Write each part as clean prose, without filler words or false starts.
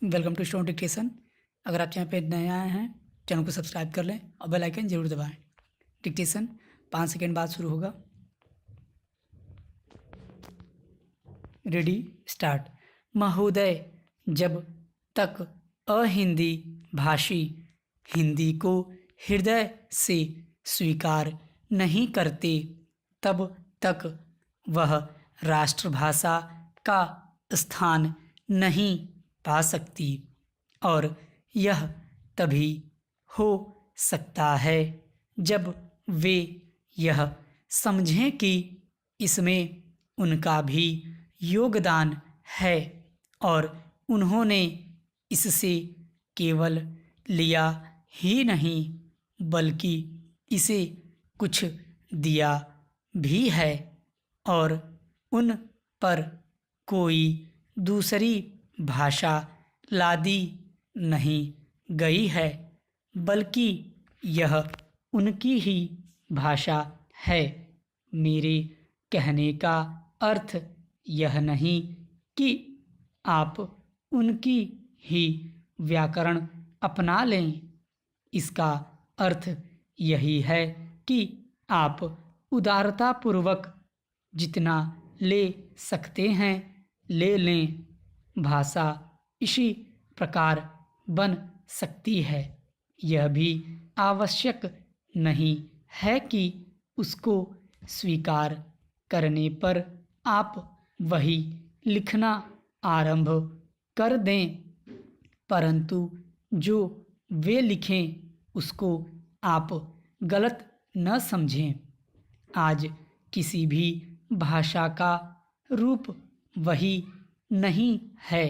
Welcome to stone dictation. अगर आप channel पे नए आए हैं, चैनल को सब्सक्राइब कर लें और बेल आइकन जरूर दबाएं। डिक्टेशन 5 सेकेंड बाद शुरू होगा। Ready, start. महोदय, जब तक अहिंदी भाषी हिंदी को हृदय से स्वीकार नहीं करते, तब तक वह राष्ट्रभाषा का स्थान नहीं पा सकती, और यह तभी हो सकता है जब वे यह समझें कि इसमें उनका भी योगदान है और उन्होंने इससे केवल लिया ही नहीं बल्कि इसे कुछ दिया भी है, और उन पर कोई दूसरी भाषा लादी नहीं गई है, बल्कि यह उनकी ही भाषा है। मेरे कहने का अर्थ यह नहीं कि आप उनकी ही व्याकरण अपना लें। इसका अर्थ यही है कि आप उदारतापूर्वक जितना ले सकते हैं ले लें। भाषा इसी प्रकार बन सकती है। यह भी आवश्यक नहीं है कि उसको स्वीकार करने पर आप वही लिखना आरंभ कर दें, परंतु जो वे लिखें उसको आप गलत न समझें। आज किसी भी भाषा का रूप वही नहीं है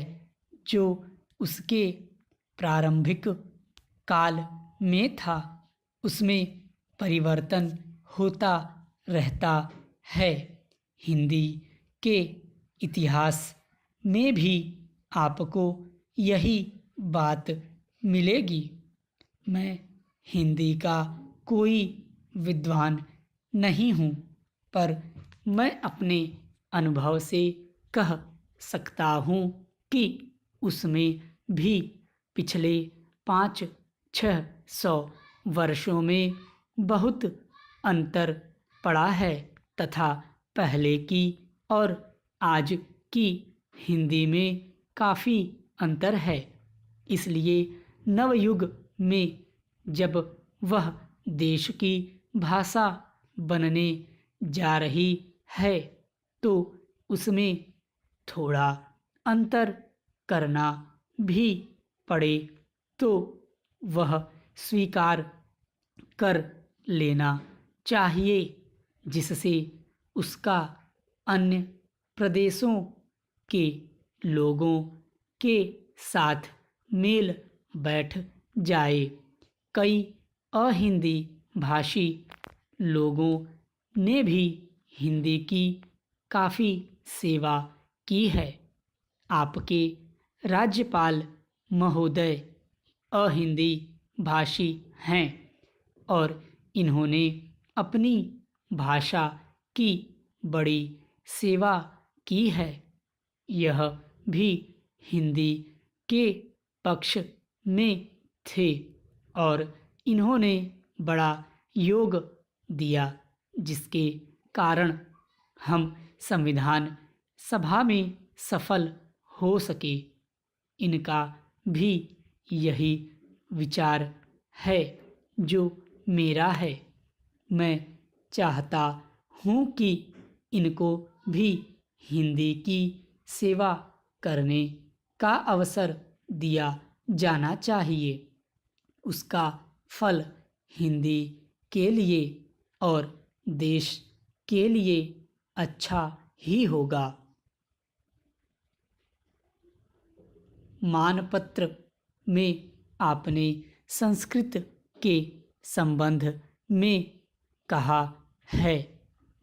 जो उसके प्रारंभिक काल में था। उसमें परिवर्तन होता रहता है। हिंदी के इतिहास में भी आपको यही बात मिलेगी। मैं हिंदी का कोई विद्वान नहीं हूँ, पर मैं अपने अनुभव से कह सकता हूँ कि उसमें भी पिछले 500-600 वर्षों में बहुत अंतर पड़ा है तथा पहले की और आज की हिंदी में काफ़ी अंतर है। इसलिए नवयुग में जब वह देश की भाषा बनने जा रही है तो उसमें थोड़ा अंतर करना भी पड़े तो वह स्वीकार कर लेना चाहिए, जिससे उसका अन्य प्रदेशों के लोगों के साथ मेल बैठ जाए। कई अहिंदी भाषी लोगों ने भी हिंदी की काफ़ी सेवा की है। आपके राज्यपाल महोदय अहिंदी भाषी हैं और इन्होंने अपनी भाषा की बड़ी सेवा की है। यह भी हिंदी के पक्ष में थे और इन्होंने बड़ा योग दिया, जिसके कारण हम संविधान सभा में सफल हो सके। इनका भी यही विचार है जो मेरा है। मैं चाहता हूँ कि इनको भी हिंदी की सेवा करने का अवसर दिया जाना चाहिए। उसका फल हिंदी के लिए और देश के लिए अच्छा ही होगा। मानपत्र में आपने संस्कृत के संबंध में कहा है।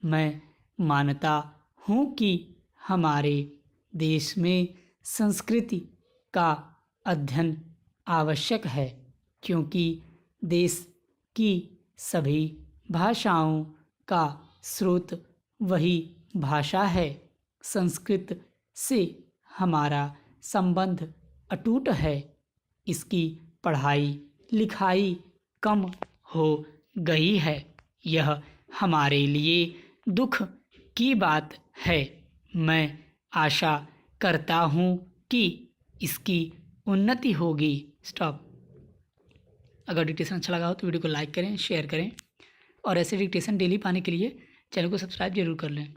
मैं मानता हूँ कि हमारे देश में संस्कृति का अध्ययन आवश्यक है, क्योंकि देश की सभी भाषाओं का स्रोत वही भाषा है। संस्कृत से हमारा संबंध अटूट है, इसकी पढ़ाई लिखाई कम हो गई है। यह हमारे लिए दुख की बात है। मैं आशा करता हूँ कि इसकी उन्नति होगी। स्टॉप। अगर डिक्टेशन अच्छा लगा हो तो वीडियो को लाइक करें, शेयर करें और ऐसे डिक्टेशन डेली पाने के लिए चैनल को सब्सक्राइब जरूर कर लें।